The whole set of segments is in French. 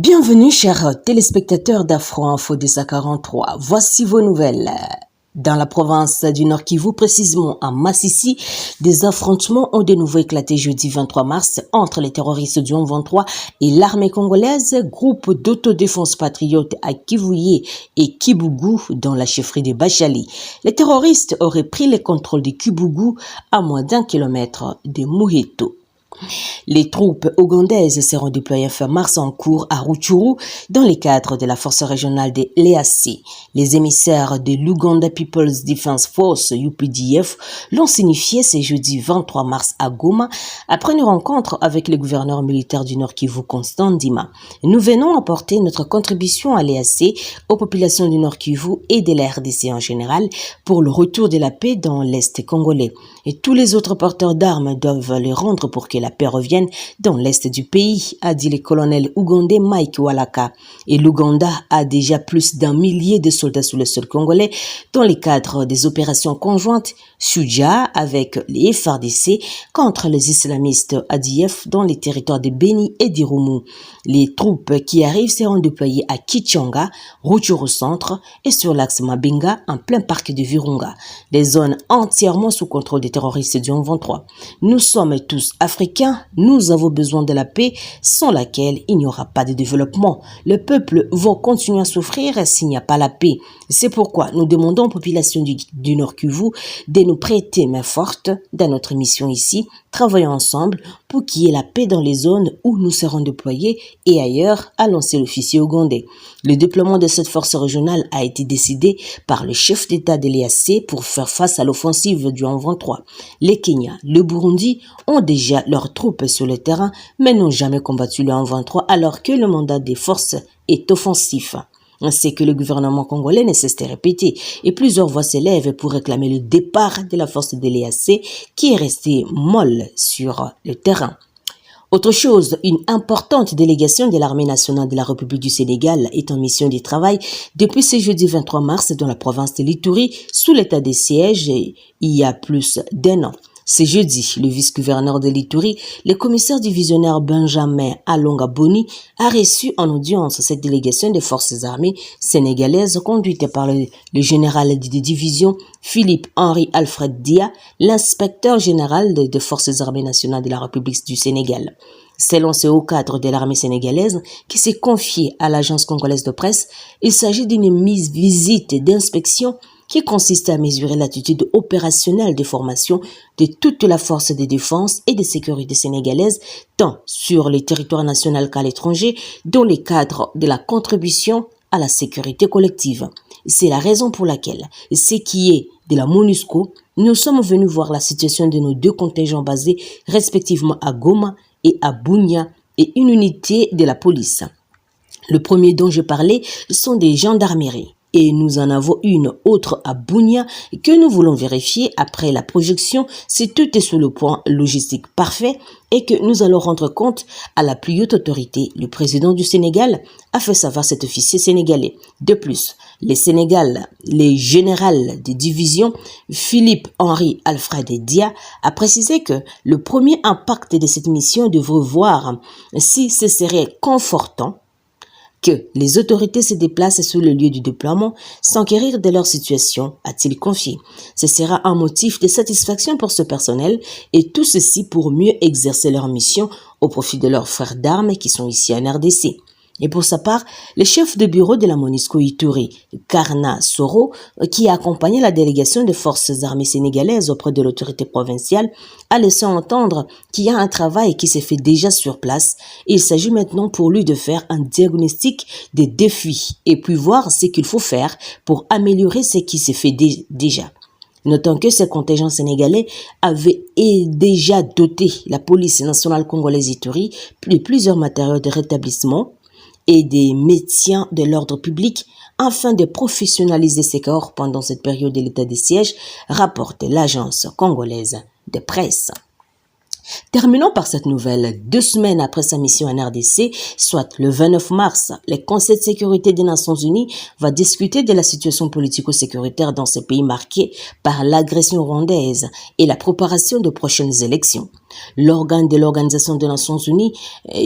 Bienvenue chers téléspectateurs d'Afro Info 243. Voici vos nouvelles. Dans la province du Nord Kivu, précisément à Massissi, des affrontements ont de nouveau éclaté jeudi 23 mars entre les terroristes du 23 et l'armée congolaise, groupe d'autodéfense patriote à Kivuye et Kibougou dans la chefferie de Bachali. Les terroristes auraient pris le contrôle de Kibougou à moins d'1 kilomètre de Muheto. Les troupes ougandaises seront déployées fin mars en cours à Rutshuru dans le cadre de la force régionale de l'EAC. Les émissaires de l'Uganda People's Defense Force, UPDF, l'ont signifié ce jeudi 23 mars à Goma après une rencontre avec le gouverneur militaire du Nord Kivu, Constant Ndima. Nous venons apporter notre contribution à l'EAC, aux populations du Nord Kivu et de la RDC en général pour le retour de la paix dans l'Est congolais. Et tous les autres porteurs d'armes doivent le rendre pour que la paix revienne dans l'Est du pays, a dit le colonel ougandais Mike Walaka. Et l'Ouganda a déjà plus d'1 millier de soldats sous le sol congolais dans le cadre des opérations conjointes Shuja avec les FARDC contre les islamistes ADF dans les territoires de Beni et d'Irumu. Les troupes qui arrivent seront déployées à Kichanga, Rutshuru Centre et sur l'axe Mabinga en plein parc de Virunga, des zones entièrement sous contrôle des terroristes du 23. Nous sommes tous africains, nous avons besoin de la paix sans laquelle il n'y aura pas de développement. Le peuple va continuer à souffrir s'il n'y a pas la paix. C'est pourquoi nous demandons aux populations du Nord Kivu de nous prêter main forte dans notre mission ici. Travaillons ensemble pour qu'il y ait la paix dans les zones où nous serons déployés et ailleurs, a lancé l'officier ougandais. Le déploiement de cette force régionale a été décidé par le chef d'État de l'EAC pour faire face à l'offensive du 23. Les Kenya, le Burundi ont déjà leurs troupes sur le terrain, mais n'ont jamais combattu le 23 alors que le mandat des forces est offensif. C'est que le gouvernement congolais ne cesse de répéter et plusieurs voix s'élèvent pour réclamer le départ de la force de l'EAC qui est restée molle sur le terrain. Autre chose, une importante délégation de l'armée nationale de la République du Sénégal est en mission de travail depuis ce jeudi 23 mars dans la province de l'Ituri sous l'état de siège il y a plus d'1 an. Ce jeudi, le vice-gouverneur de l'Ituri, le commissaire divisionnaire Benjamin Alonga Boni, a reçu en audience cette délégation des forces armées sénégalaises conduite par le général de division Philippe-Henri Alfred Dia, l'inspecteur général des forces armées nationales de la République du Sénégal. Selon ce haut cadre de l'armée sénégalaise qui s'est confié à l'agence congolaise de presse, il s'agit d'une visite d'inspection qui consiste à mesurer l'attitude opérationnelle des formations de toute la force de défense et de sécurité sénégalaise, tant sur le territoire national qu'à l'étranger, dans le cadre de la contribution à la sécurité collective. C'est la raison pour laquelle, ce qui est de la MONUSCO, nous sommes venus voir la situation de nos deux contingents basés respectivement à Goma et à Bunia et une unité de la police. Le premier dont je parlais sont des gendarmeries. Et nous en avons une autre à Bunia que nous voulons vérifier après la projection si tout est sur le point logistique parfait et que nous allons rendre compte à la plus haute autorité. Le président du Sénégal a fait savoir cet officier sénégalais. De plus, le général de division Philippe-Henri Alfred Dia a précisé que le premier impact de cette mission devrait voir si ce serait confortant que les autorités se déplacent sur le lieu du déploiement, s'enquérir de leur situation, a-t-il confié. Ce sera un motif de satisfaction pour ce personnel et tout ceci pour mieux exercer leur mission au profit de leurs frères d'armes qui sont ici en RDC. Et pour sa part, le chef de bureau de la MONUSCO Ituri, Karna Soro, qui a accompagné la délégation des forces armées sénégalaises auprès de l'autorité provinciale, a laissé entendre qu'il y a un travail qui s'est fait déjà sur place. Il s'agit maintenant pour lui de faire un diagnostic des défis et puis voir ce qu'il faut faire pour améliorer ce qui s'est fait déjà. Notons que ce contingent sénégalais avait déjà doté la police nationale congolaise Ituri de plusieurs matériaux de rétablissement et des médecins de l'ordre public afin de professionnaliser ces corps pendant cette période de l'état de siège, rapporte l'agence congolaise de presse. Terminons par cette nouvelle. 2 semaines après sa mission en RDC, soit le 29 mars, le Conseil de sécurité des Nations Unies va discuter de la situation politico-sécuritaire dans ce pays marqué par l'agression rwandaise et la préparation de prochaines élections. L'organe de l'Organisation des Nations Unies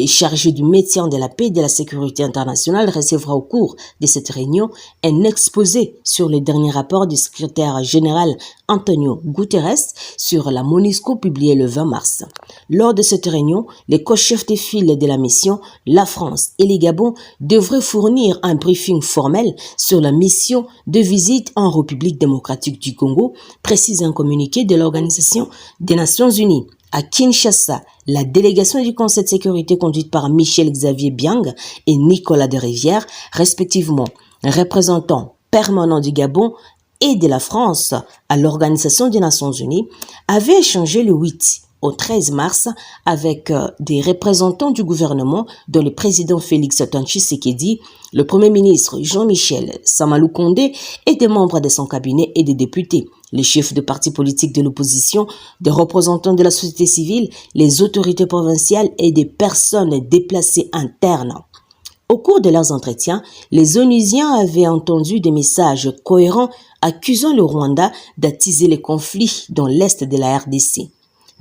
chargé du maintien de la paix et de la sécurité internationale recevra au cours de cette réunion un exposé sur le dernier rapport du secrétaire général Antonio Guterres sur la MONUSCO publié le 20 mars. Lors de cette réunion, les co-chefs de file de la mission, la France et les Gabon devraient fournir un briefing formel sur la mission de visite en République démocratique du Congo, précise un communiqué de l'Organisation des Nations Unies. À Kinshasa, la délégation du Conseil de sécurité conduite par Michel Xavier Biang et Nicolas de Rivière, respectivement représentants permanents du Gabon et de la France à l'Organisation des Nations Unies, avait échangé le 8 au 13 mars avec des représentants du gouvernement dont le président Félix Antoine Tshisekedi, le premier ministre Jean-Michel Samalou Kondé et des membres de son cabinet et des députés, les chefs de partis politiques de l'opposition, des représentants de la société civile, les autorités provinciales et des personnes déplacées internes. Au cours de leurs entretiens, les Onusiens avaient entendu des messages cohérents accusant le Rwanda d'attiser les conflits dans l'est de la RDC.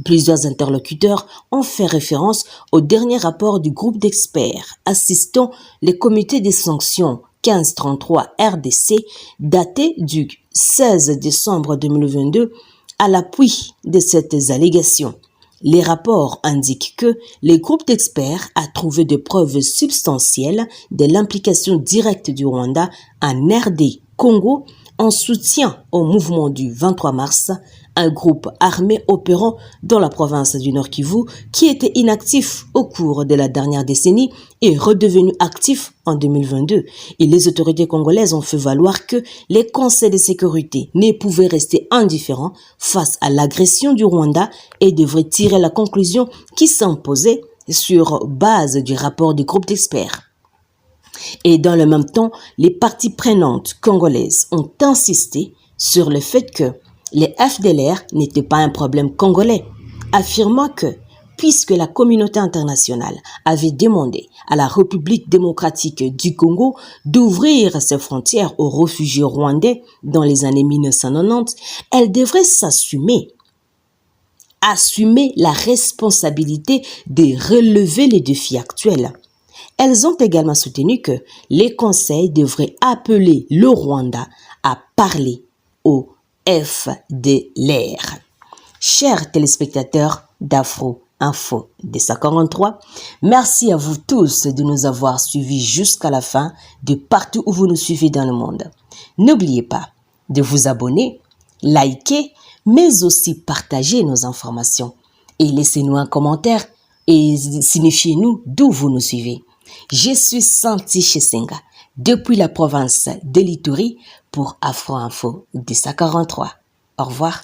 Plusieurs interlocuteurs ont fait référence au dernier rapport du groupe d'experts assistant les comités des sanctions 1533 RDC daté du 16 décembre 2022 à l'appui de ces allégations. Les rapports indiquent que le groupe d'experts a trouvé des preuves substantielles de l'implication directe du Rwanda en RD Congo en soutien au mouvement du 23 mars, un groupe armé opérant dans la province du Nord Kivu qui était inactif au cours de la dernière décennie est redevenu actif en 2022. Et les autorités congolaises ont fait valoir que les conseils de sécurité ne pouvaient rester indifférents face à l'agression du Rwanda et devraient tirer la conclusion qui s'imposait sur base du rapport du groupe d'experts. Et dans le même temps, les parties prenantes congolaises ont insisté sur le fait que les FDLR n'étaient pas un problème congolais, affirmant que, puisque la communauté internationale avait demandé à la République démocratique du Congo d'ouvrir ses frontières aux réfugiés rwandais dans les années 1990, elle devrait assumer la responsabilité de relever les défis actuels. Elles ont également soutenu que les conseils devraient appeler le Rwanda à parler au FDLR. Chers téléspectateurs d'Afro Info DESA 43, merci à vous tous de nous avoir suivis jusqu'à la fin de partout où vous nous suivez dans le monde. N'oubliez pas de vous abonner, liker, mais aussi partager nos informations et laissez-nous un commentaire et signifiez-nous d'où vous nous suivez. Je suis Santi Chesenga depuis la province de l'Ituri pour Afro Info DESA 43. Au revoir.